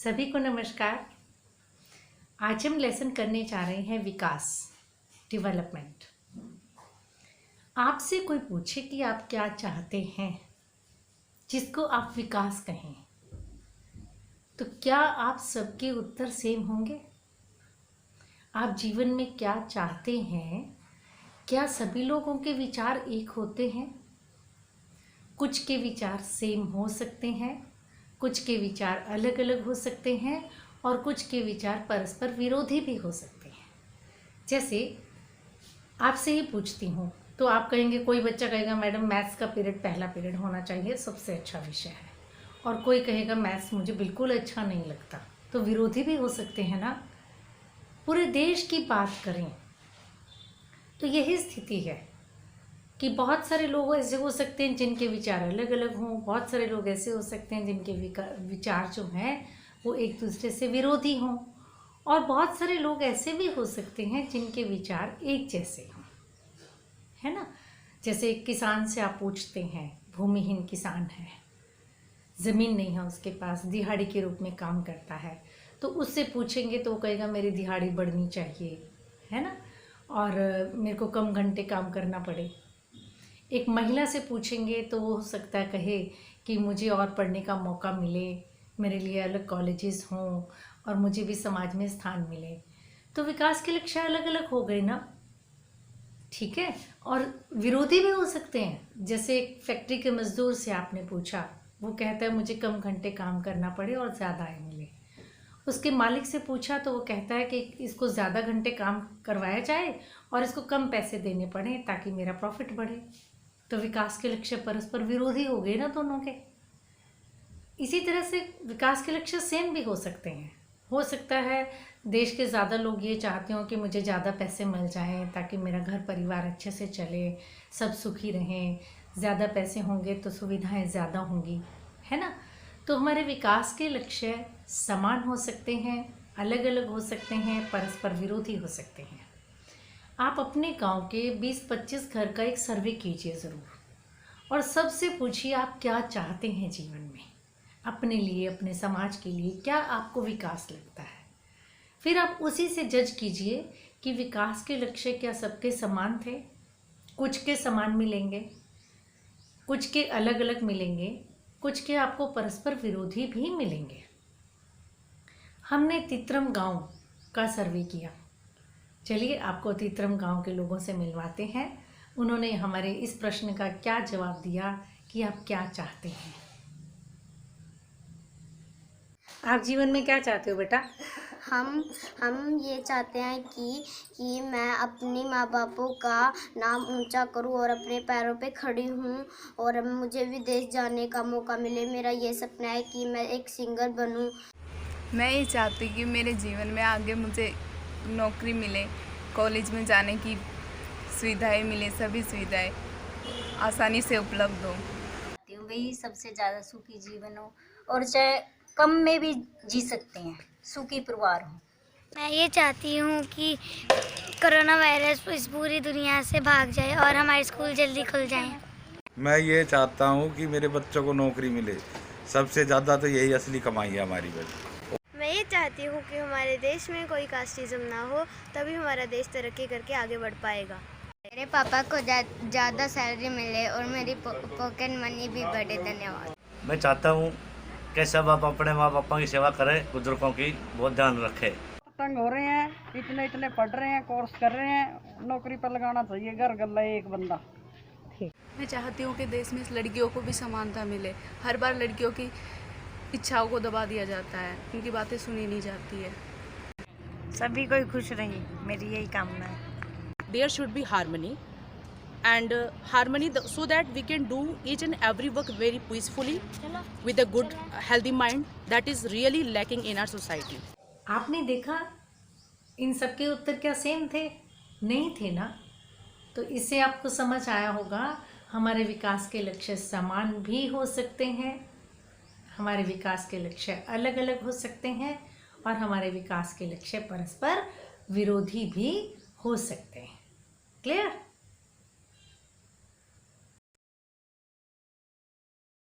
सभी को नमस्कार। आज हम लेसन करने जा रहे हैं विकास, डेवलपमेंट। आपसे कोई पूछे कि आप क्या चाहते हैं, जिसको आप विकास कहें, तो क्या आप सबके उत्तर सेम होंगे? आप जीवन में क्या चाहते हैं? क्या सभी लोगों के विचार एक होते हैं? कुछ के विचार सेम हो सकते हैं, कुछ के विचार अलग अलग हो सकते हैं और कुछ के विचार परस्पर विरोधी भी हो सकते हैं। जैसे आपसे ही पूछती हूँ तो आप कहेंगे, कोई बच्चा कहेगा मैडम मैथ्स का पीरियड पहला पीरियड होना चाहिए, सबसे अच्छा विषय है, और कोई कहेगा मैथ्स मुझे बिल्कुल अच्छा नहीं लगता। तो विरोधी भी हो सकते हैं ना। पूरे देश की बात करें तो यही स्थिति है कि बहुत सारे लोग ऐसे हो सकते हैं जिनके विचार अलग अलग हों, बहुत सारे लोग ऐसे हो सकते हैं जिनके विचार जो हैं वो एक दूसरे से विरोधी हों, और बहुत सारे लोग ऐसे भी हो सकते हैं जिनके विचार एक जैसे हों, है ना। जैसे एक किसान से आप पूछते हैं, भूमिहीन किसान है, ज़मीन नहीं है उसके पास, दिहाड़ी के रूप में काम करता है, तो उससे पूछेंगे तो वो कहेगा मेरी दिहाड़ी बढ़नी चाहिए, है ना, और मेरे को कम घंटे काम करना पड़े। एक महिला से पूछेंगे तो वो हो सकता है कहे कि मुझे और पढ़ने का मौका मिले, मेरे लिए अलग कॉलेजेस हों और मुझे भी समाज में स्थान मिले। तो विकास के लक्ष्य अलग अलग हो गए ना, ठीक है। और विरोधी भी हो सकते हैं। जैसे एक फैक्ट्री के मजदूर से आपने पूछा, वो कहता है मुझे कम घंटे काम करना पड़े और ज़्यादा आय मिले। उसके मालिक से पूछा तो वो कहता है कि इसको ज़्यादा घंटे काम करवाया जाए और इसको कम पैसे देने पड़े ताकि मेरा प्रॉफिट बढ़े। तो विकास के लक्ष्य परस्पर विरोधी हो गए ना दोनों के। इसी तरह से विकास के लक्ष्य सेम भी हो सकते हैं। हो सकता है देश के ज़्यादा लोग ये चाहते हो कि मुझे ज़्यादा पैसे मिल जाएं ताकि मेरा घर परिवार अच्छे से चले, सब सुखी रहें। ज़्यादा पैसे होंगे तो सुविधाएं ज़्यादा होंगी, है ना। तो हमारे विकास के लक्ष्य समान हो सकते हैं, अलग अलग हो सकते हैं, परस्पर विरोधी हो सकते हैं। आप अपने गांव के 20-25 घर का एक सर्वे कीजिए ज़रूर, और सबसे पूछिए आप क्या चाहते हैं जीवन में, अपने लिए, अपने समाज के लिए क्या आपको विकास लगता है। फिर आप उसी से जज कीजिए कि विकास के लक्ष्य क्या सबके समान थे, कुछ के समान मिलेंगे, कुछ के अलग अलग मिलेंगे, कुछ के आपको परस्पर विरोधी भी मिलेंगे। हमने तित्रम गांव का सर्वे किया। चलिए आपको तित्रम गांव के लोगों से मिलवाते हैं। उन्होंने हमारे इस प्रश्न का क्या जवाब दिया कि आप क्या चाहते हैं। आप जीवन में क्या चाहते हो बेटा? हम ये चाहते हैं कि मैं अपने माँ बापों का नाम ऊंचा करूं और अपने पैरों पे खड़ी हूं, और मुझे विदेश जाने का मौका मिले। मेरा ये सपना है कि मैं एक सिंगर बनूं। मैं ये चाहती कि मेरे जीवन में आगे मुझे नौकरी मिले, कॉलेज में जाने की सुविधाएं मिले, सभी सुविधाएं आसानी से उपलब्ध हो। वही सबसे ज़्यादा सुखी जीवन हो, और चाहे कम में भी जी सकते हैं, सुखी परिवार हो। मैं ये चाहती हूँ कि कोरोना वायरस इस पूरी दुनिया से भाग जाए और हमारे स्कूल जल्दी खुल जाएं। मैं ये चाहता हूँ कि मेरे बच्चों को नौकरी मिले। सबसे ज़्यादा तो यही असली कमाई है हमारी बच्ची। मैं ये चाहती हूँ कि हमारे देश में कोई कास्टिज्म ना हो, तभी हमारा देश तरक्की करके आगे बढ़ पाएगा। मेरे पापा को ज़्यादा सैलरी मिले और मेरी पॉकेट मनी भी बढ़े। धन्यवाद। मैं चाहता हूँ कि सब आप अपने माँ बापा की सेवा करें, बुजुर्गों की बहुत ध्यान रखें। तंग हो रहे हैं, इतने पढ़ रहे हैं, कोर्स कर रहे हैं, नौकरी पर लगाना चाहिए, घर गल्ला एक बंदा। मैं चाहती हूँ कि देश में लड़कियों को भी समानता मिले। हर बार लड़कियों की इच्छाओं को दबा दिया जाता है, उनकी बातें सुनी नहीं जाती है। सभी कोई खुश रहे, मेरी यही कामना है। There should be harmony, and harmony so that we can do each and every work very peacefully with a good healthy mind that is really lacking in our society. आपने देखा इन सबके उत्तर क्या सेम थे? नहीं थे ना। तो इससे आपको समझ आया होगा हमारे विकास के लक्ष्य समान भी हो सकते हैं, हमारे विकास के लक्ष्य अलग अलग हो सकते हैं, और हमारे विकास के लक्ष्य परस्पर विरोधी भी हो सकते हैं। क्लियर?